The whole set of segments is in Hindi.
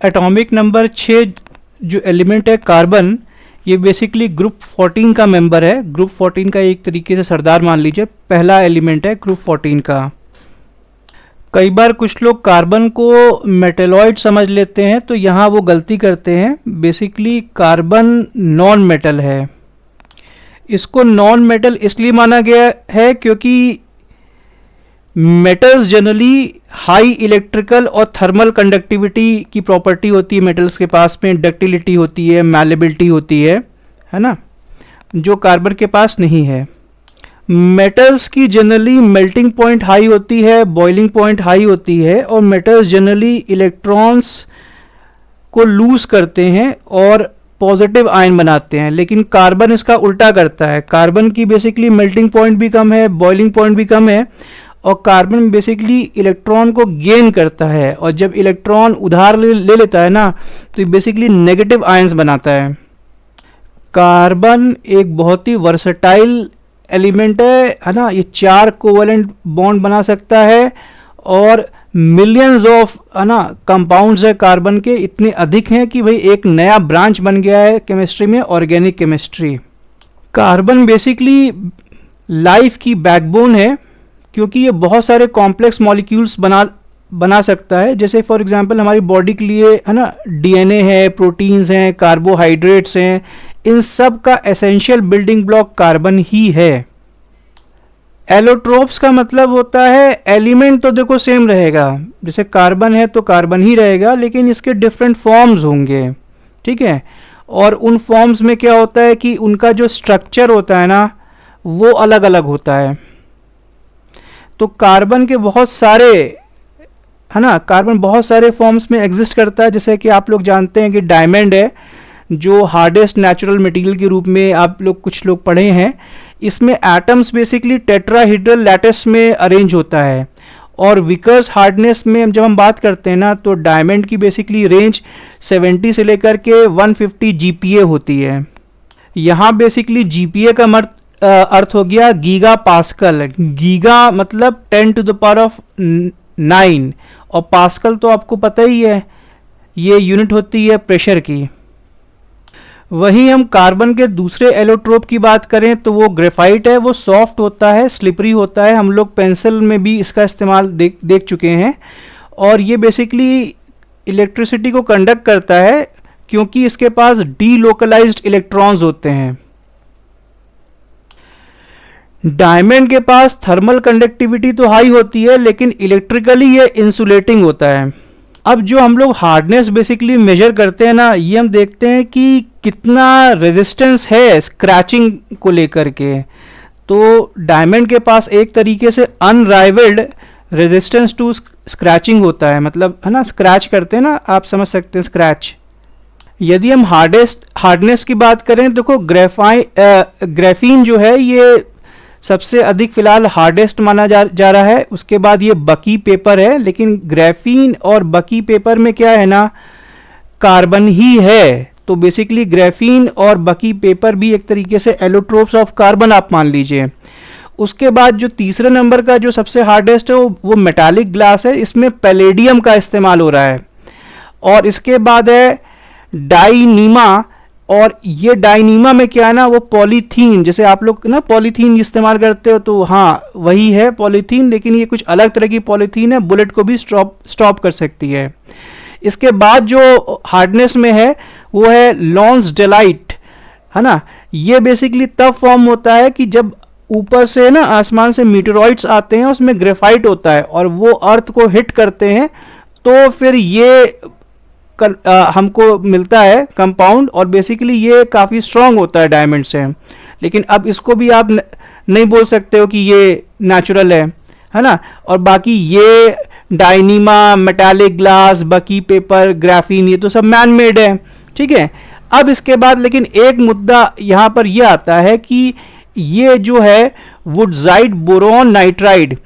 एटॉमिक नंबर 6 जो एलिमेंट है कार्बन, ये बेसिकली ग्रुप 14 का मेंबर है। ग्रुप 14 का एक तरीके से सरदार मान लीजिए, पहला एलिमेंट है ग्रुप 14 का। कई बार कुछ लोग कार्बन को मेटेलॉइड समझ लेते हैं, तो यहाँ वो गलती करते हैं। बेसिकली कार्बन नॉन मेटल है। इसको नॉन मेटल इसलिए माना गया है क्योंकि मेटल्स जनरली हाई इलेक्ट्रिकल और थर्मल कंडक्टिविटी की प्रॉपर्टी होती है मेटल्स के पास में, डक्टिलिटी होती है, मैलेबिलिटी होती है ना, जो कार्बन के पास नहीं है। मेटल्स की जनरली मेल्टिंग पॉइंट हाई होती है, बॉइलिंग पॉइंट हाई होती है, और मेटल्स जनरली इलेक्ट्रॉन्स को लूज करते हैं और पॉजिटिव आयन बनाते हैं। लेकिन कार्बन इसका उल्टा करता है। कार्बन की बेसिकली मेल्टिंग पॉइंट भी कम है, बॉइलिंग पॉइंट भी कम है, और कार्बन बेसिकली इलेक्ट्रॉन को गेन करता है, और जब इलेक्ट्रॉन उधार ले लेता है ना, तो ये बेसिकली नेगेटिव आयंस बनाता है। कार्बन एक बहुत ही वर्सटाइल एलिमेंट है ना। ये 4 कोवेलेंट बॉन्ड बना सकता है, और मिलियंस ऑफ है ना कंपाउंड्स है कार्बन के, इतने अधिक हैं कि भाई एक नया ब्रांच बन गया है केमिस्ट्री में, organic chemistry. Carbon basically life की बैकबोन है, क्योंकि ये बहुत सारे कॉम्प्लेक्स मॉलिक्यूल्स बना सकता है। जैसे फॉर एग्जांपल हमारी बॉडी के लिए है ना डीएनए है, प्रोटीन्स हैं, कार्बोहाइड्रेट्स हैं, इन सब का एसेंशियल बिल्डिंग ब्लॉक कार्बन ही है। एलोट्रोप्स का मतलब होता है एलिमेंट तो देखो सेम रहेगा, जैसे कार्बन है तो कार्बन ही रहेगा, लेकिन इसके डिफरेंट फॉर्म्स होंगे, ठीक है। और उन फॉर्म्स में क्या होता है कि उनका जो स्ट्रक्चर होता है ना, वो अलग अलग होता है। तो कार्बन के बहुत सारे है ना, कार्बन बहुत सारे फॉर्म्स में एग्जिस्ट करता है। जैसे कि आप लोग जानते हैं कि डायमंड है, जो हार्डेस्ट नेचुरल मटेरियल के रूप में आप लोग कुछ लोग पढ़े हैं। इसमें एटम्स बेसिकली टेट्राहेड्रल लैटिस में अरेंज होता है, और विकर्स हार्डनेस में जब हम बात करते हैं ना, तो डायमंड की बेसिकली रेंज 70 से लेकर के 150 जीपीए होती है। यहाँ बेसिकली जीपीए का अर्थ हो गया गीगा पास्कल। गीगा मतलब 10 टू द पावर ऑफ 9, और पास्कल तो आपको पता ही है, ये यूनिट होती है प्रेशर की। वहीं हम कार्बन के दूसरे एलोट्रोप की बात करें तो वो ग्रेफाइट है। वो सॉफ्ट होता है, स्लिपरी होता है, हम लोग पेंसिल में भी इसका इस्तेमाल देख चुके हैं। और ये बेसिकली इलेक्ट्रिसिटी को कंडक्ट करता है, क्योंकि इसके पास डीलोकलाइज्ड इलेक्ट्रॉन्स होते हैं। डायमंड के पास थर्मल कंडक्टिविटी तो हाई होती है, लेकिन इलेक्ट्रिकली ये इंसुलेटिंग होता है। अब जो हम लोग हार्डनेस बेसिकली मेजर करते हैं ना, ये हम देखते हैं कि कितना रेजिस्टेंस है स्क्रैचिंग को लेकर के। तो डायमंड के पास एक तरीके से अनराइवल्ड रेजिस्टेंस टू स्क्रैचिंग होता है, मतलब है ना, स्क्रैच करते हैं ना, आप समझ सकते हैं स्क्रैच। यदि हम हार्डनेस की बात करें, देखो ग्राफीन जो है ये सबसे अधिक फिलहाल हार्डेस्ट माना जा रहा है। उसके बाद ये बकी पेपर है, लेकिन ग्राफीन और बकी पेपर में क्या है ना, कार्बन ही है। तो बेसिकली ग्राफीन और बकी पेपर भी एक तरीके से एलोट्रोप्स ऑफ कार्बन आप मान लीजिए। उसके बाद जो तीसरे नंबर का जो सबसे हार्डेस्ट है वो मेटालिक ग्लास है। इसमें पैलेडियम का इस्तेमाल हो रहा है। और इसके बाद है डाइनीमा, और ये डाइनीमा में क्या है ना, वो पॉलीथीन, जैसे आप लोग ना पॉलीथीन इस्तेमाल करते हो, तो हाँ वही है पॉलीथीन, लेकिन ये कुछ अलग तरह की पॉलीथीन है, बुलेट को भी स्टॉप कर सकती है। इसके बाद जो हार्डनेस में है वो है लॉन्सडेलाइट, है ना। ये बेसिकली तब फॉर्म होता है कि जब ऊपर से ना आसमान से मीटेरॉइड्स आते हैं, उसमें ग्रेफाइट होता है और वो अर्थ को हिट करते हैं, तो फिर ये हमको मिलता है कंपाउंड, और बेसिकली ये काफ़ी स्ट्रांग होता है डायमंड से। लेकिन अब इसको भी आप नहीं बोल सकते हो कि ये नेचुरल है ना। और बाकी ये डाइनीमा, मेटालिक ग्लास, बकी पेपर, ग्राफीन, ये तो सब मैन मेड है, ठीक है। अब इसके बाद लेकिन एक मुद्दा यहाँ पर यह आता है कि ये जो है वुडजाइट बोरोन नाइट्राइड,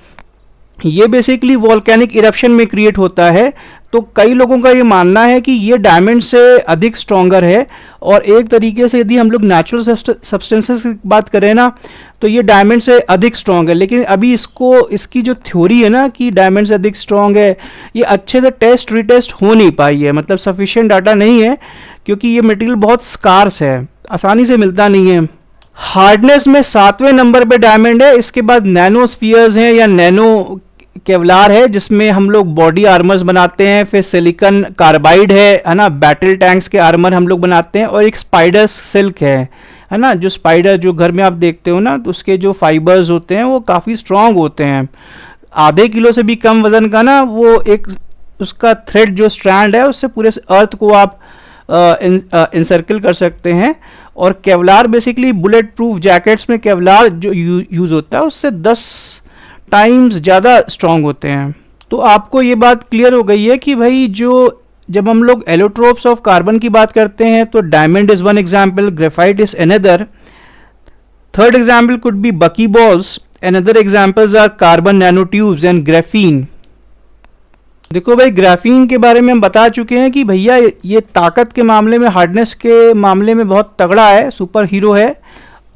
ये बेसिकली वॉल्केनिक इरप्शन में क्रिएट होता है। तो कई लोगों का ये मानना है कि ये डायमंड से अधिक स्ट्रॉन्गर है, और एक तरीके से यदि हम लोग नेचुरल सब्सटेंसेस की बात करें ना, तो ये डायमंड से अधिक स्ट्रॉन्ग है। लेकिन अभी इसकी जो थ्योरी है ना कि डायमंड से अधिक स्ट्रॉन्ग है, ये अच्छे से टेस्ट रिटेस्ट हो नहीं पाई है, मतलब सफिशिएंट डाटा नहीं है, क्योंकि ये मटेरियल बहुत स्कार्स है, आसानी से मिलता नहीं है। हार्डनेस में 7वें नंबर पे डायमंड है। इसके बाद नैनोस्फीयर्स हैं या नैनो केवलार है, जिसमें हम लोग बॉडी आर्मर्स बनाते हैं। फिर सिलिकॉन कार्बाइड है ना, बैटल टैंक्स के आर्मर हम लोग बनाते हैं। और एक स्पाइडर सिल्क है ना, जो स्पाइडर जो घर में आप देखते हो ना, तो उसके जो फाइबर्स होते हैं वो काफ़ी स्ट्रांग होते हैं। आधे किलो से भी कम वजन का ना वो एक उसका थ्रेड जो स्ट्रैंड है, उससे पूरे अर्थ को आप इंसर्कल कर सकते हैं। और Kevlar basically bullet proof jackets में केवलार जो यूज़ होता है उससे 10 टाइम्स ज़्यादा स्ट्रांग होते हैं। तो आपको ये बात क्लियर हो गई है कि भाई जब हम लोग एलोट्रोप्स ऑफ कार्बन की बात करते हैं तो diamond is one example, graphite is another, third example could be bucky balls, another examples are carbon nano tubes and graphene. देखो भाई, ग्राफीन के बारे में हम बता चुके हैं कि भैया ये ताकत के मामले में, हार्डनेस के मामले में बहुत तगड़ा है, सुपर हीरो है।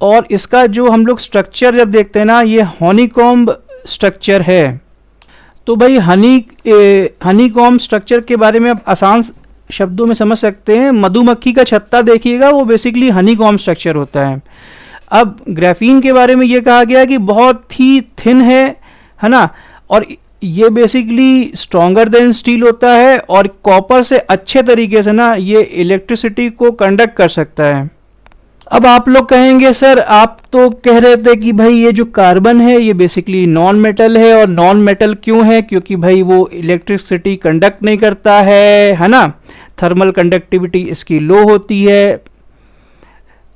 और इसका जो हम लोग स्ट्रक्चर जब देखते हैं ना, ये हनीकॉम्ब स्ट्रक्चर है। तो भाई हनीकॉम्ब स्ट्रक्चर के बारे में आप आसान शब्दों में समझ सकते हैं। मधुमक्खी का छत्ता देखिएगा, वो बेसिकली हनीकॉम्ब स्ट्रक्चर होता है। अब ग्राफीन के बारे में ये कहा गया कि बहुत ही थिन है ना, और ये बेसिकली स्ट्रॉन्गर देन स्टील होता है, और कॉपर से अच्छे तरीके से ना ये इलेक्ट्रिसिटी को कंडक्ट कर सकता है। अब आप लोग कहेंगे सर आप तो कह रहे थे कि भाई ये जो कार्बन है ये बेसिकली नॉन मेटल है, और नॉन मेटल क्यों है? क्योंकि भाई वो इलेक्ट्रिसिटी कंडक्ट नहीं करता है ना, थर्मल कंडक्टिविटी इसकी लो होती है।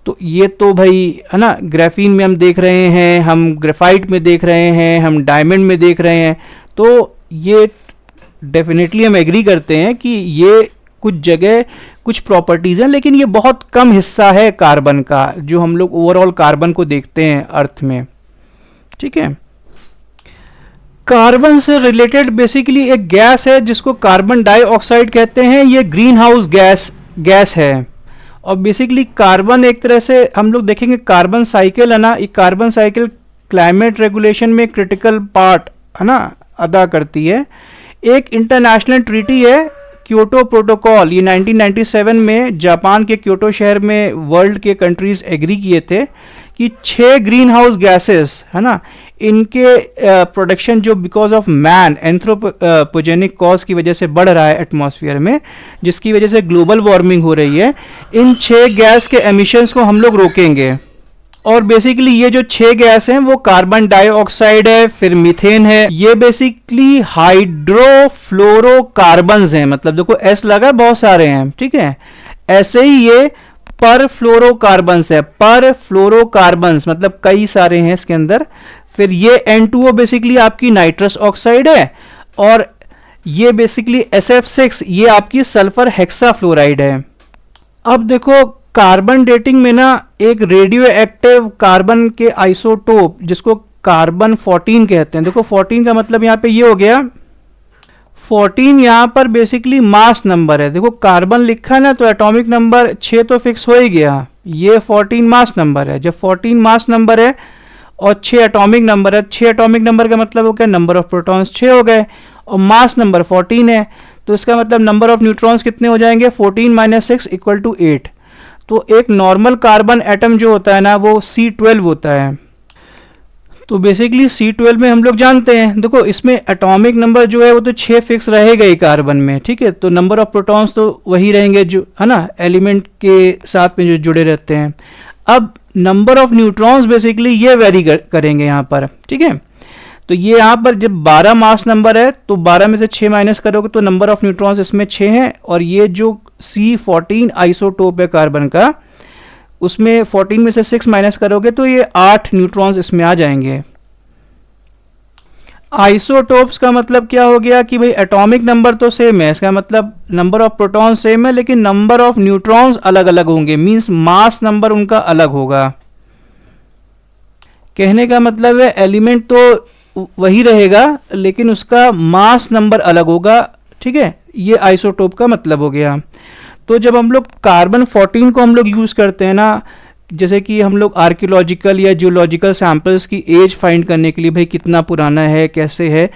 तो ये तो भाई है ना, ग्राफीन में हम देख रहे हैं, हम ग्रेफाइट में देख रहे हैं, हम डायमंड में देख रहे हैं। तो ये डेफिनेटली हम एग्री करते हैं कि ये कुछ जगह कुछ प्रॉपर्टीज हैं, लेकिन ये बहुत कम हिस्सा है कार्बन का, जो हम लोग ओवरऑल कार्बन को देखते हैं अर्थ में। ठीक है, कार्बन से रिलेटेड बेसिकली एक गैस है जिसको कार्बन डाइऑक्साइड कहते हैं। ये ग्रीन हाउस गैस है। और बेसिकली कार्बन एक तरह से हम लोग देखेंगे, कार्बन साइकिल है ना, ये कार्बन साइकिल क्लाइमेट रेगुलेशन में क्रिटिकल पार्ट है ना अदा करती है। एक इंटरनेशनल ट्रीटी है क्योटो प्रोटोकॉल, ये 1997 में जापान के क्योटो शहर में वर्ल्ड के कंट्रीज एग्री किए थे कि 6 ग्रीन हाउस गैसेस है ना, इनके प्रोडक्शन जो because of man anthropogenic cause की वजह से बढ़ रहा है एटमॉस्फेयर में, जिसकी वजह से ग्लोबल वार्मिंग हो रही है, इन 6 गैस के एमिशंस को हम लोग रोकेंगे। और बेसिकली ये जो 6 गैस हैं वो कार्बन डाइऑक्साइड है, फिर मीथेन है, ये बेसिकली हाइड्रोफ्लोरोकार्बन्स हैं। मतलब देखो एस लगा, बहुत सारे हैं, ठीक है। ऐसे ही ये पर फ्लोरोकार्बन्स है, पर फ्लोरोकार्बन्स मतलब कई सारे हैं इसके अंदर। फिर ये N2O बेसिकली आपकी नाइट्रस ऑक्साइड है, और ये बेसिकली SF6 ये आपकी सल्फर हेक्साफ्लोराइड है। अब देखो कार्बन डेटिंग में ना एक रेडियो एक्टिव कार्बन के आइसोटोप जिसको कार्बन 14 कहते हैं। देखो 14 का मतलब यहाँ पे ये हो गया, 14 यहाँ पर बेसिकली मास नंबर है। देखो कार्बन लिखा है ना, तो एटॉमिक नंबर 6 तो फिक्स हो ही गया, ये 14 मास नंबर है। जब 14 मास नंबर है और 6 एटॉमिक नंबर है, 6 एटॉमिक नंबर का मतलब हो गया नंबर ऑफ प्रोटॉन्स 6 हो गए, और मास नंबर 14 है, तो इसका मतलब नंबर ऑफ न्यूट्रॉन्स कितने हो जाएंगे, 14 - 6 = 8। तो एक नॉर्मल कार्बन एटम जो होता है ना वो C12 होता है। तो बेसिकली C12 में हम लोग जानते हैं, देखो इसमें एटॉमिक नंबर जो है वो तो 6 फिक्स रहेगा ही कार्बन में, ठीक है। तो नंबर ऑफ प्रोटॉन्स तो वही रहेंगे जो है ना एलिमेंट के साथ में जो जुड़े रहते हैं। अब नंबर ऑफ न्यूट्रॉन्स बेसिकली ये वेरी करेंगे यहाँ पर, ठीक है। तो ये यहाँ पर जब 12 मास नंबर है तो 12 में से 6 माइनस करोगे तो नंबर ऑफ न्यूट्रॉन्स इसमें 6 हैं, और ये जो C14 आइसोटोप है कार्बन का, उसमें 14 में से 6 माइनस करोगे तो ये 8 न्यूट्रॉन्स इसमें आ जाएंगे। आइसोटोप्स का मतलब क्या हो गया कि भाई एटॉमिक नंबर तो सेम है, इसका मतलब नंबर ऑफ प्रोटॉन सेम है, लेकिन नंबर ऑफ न्यूट्रॉन्स अलग अलग होंगे, मींस मास नंबर उनका अलग होगा। कहने का मतलब है एलिमेंट तो वही रहेगा लेकिन उसका मास नंबर अलग होगा, ठीक है। ये आइसोटोप का मतलब हो गया। तो जब हम लोग कार्बन 14 को हम लोग यूज़ करते हैं ना, जैसे कि हम लोग आर्कियोलॉजिकल या जियोलॉजिकल सैंपल्स की एज फाइंड करने के लिए, भाई कितना पुराना है कैसे है,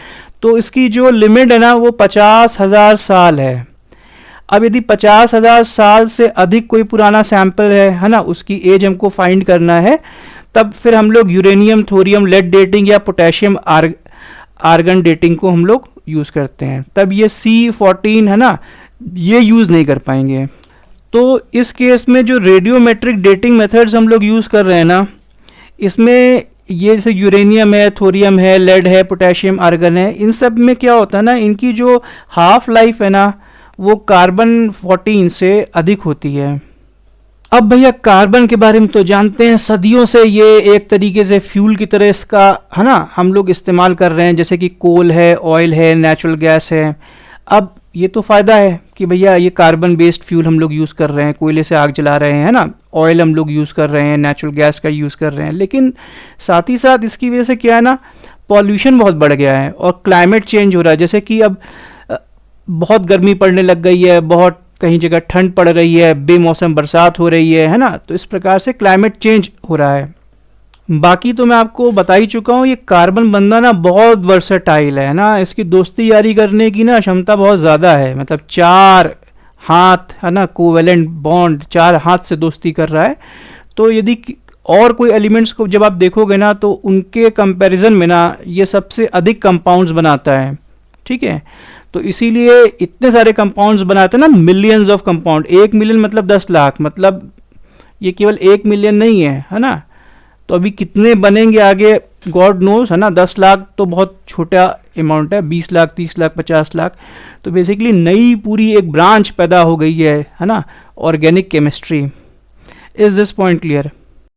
तो इसकी जो लिमिट है ना वो 50,000 साल है। अब यदि 50,000 साल से अधिक कोई पुराना सैंपल है ना, उसकी एज हमको फाइंड करना है, तब फिर हम लोग यूरेनियम, थोरियम, लेड डेटिंग या पोटेशियम आर्गन डेटिंग को हम लोग यूज़ करते हैं। तब ये C14 है ना, ये यूज़ नहीं कर पाएंगे। तो इस केस में जो रेडियोमेट्रिक डेटिंग मेथड्स हम लोग यूज़ कर रहे हैं ना, इसमें ये जैसे यूरेनियम है, थोरियम है, लेड है, पोटेशियम आर्गन है, इन सब में क्या होता है ना, इनकी जो हाफ लाइफ है ना वो कार्बन 14 से अधिक होती है। अब भैया कार्बन के बारे में तो जानते हैं, सदियों से ये एक तरीके से फ्यूल की तरह इसका है ना हम लोग इस्तेमाल कर रहे हैं, जैसे कि कोल है, ऑयल है, नेचुरल गैस है। अब ये तो फ़ायदा है कि भैया ये कार्बन बेस्ड फ्यूल हम लोग यूज़ कर रहे हैं, कोयले से आग जला रहे हैं, है ना, ऑयल हम लोग यूज़ कर रहे हैं, नेचुरल गैस का यूज़ कर रहे हैं, लेकिन साथ ही साथ इसकी वजह से क्या है ना, पॉल्यूशन बहुत बढ़ गया है और क्लाइमेट चेंज हो रहा है। जैसे कि अब बहुत गर्मी पड़ने लग गई है, बहुत कहीं जगह ठंड पड़ रही है, बेमौसम बरसात हो रही है ना, तो इस प्रकार से क्लाइमेट चेंज हो रहा है। बाकी तो मैं आपको बता ही चुका हूँ, ये कार्बन बंदा ना बहुत वर्सेटाइल है ना, इसकी दोस्ती यारी करने की ना क्षमता बहुत ज़्यादा है, मतलब 4 हाथ है ना, कोवेलेंट बॉन्ड, 4 हाथ से दोस्ती कर रहा है। तो यदि और कोई एलिमेंट्स को जब आप देखोगे ना, तो उनके कंपैरिजन में ना ये सबसे अधिक कंपाउंड्स बनाता है, ठीक है। तो इसीलिए इतने सारे कंपाउंड्स बनाते हैं ना, मिलियंस ऑफ कंपाउंड। 1 मिलियन मतलब 10 लाख, मतलब ये केवल 1 मिलियन नहीं है ना। तो अभी कितने बनेंगे आगे गॉड नोस, है ना। 10 लाख तो बहुत छोटा अमाउंट है, 20 लाख, 30 लाख, 50 लाख। तो बेसिकली नई पूरी एक ब्रांच पैदा हो गई है ना, organic chemistry. Is this point clear?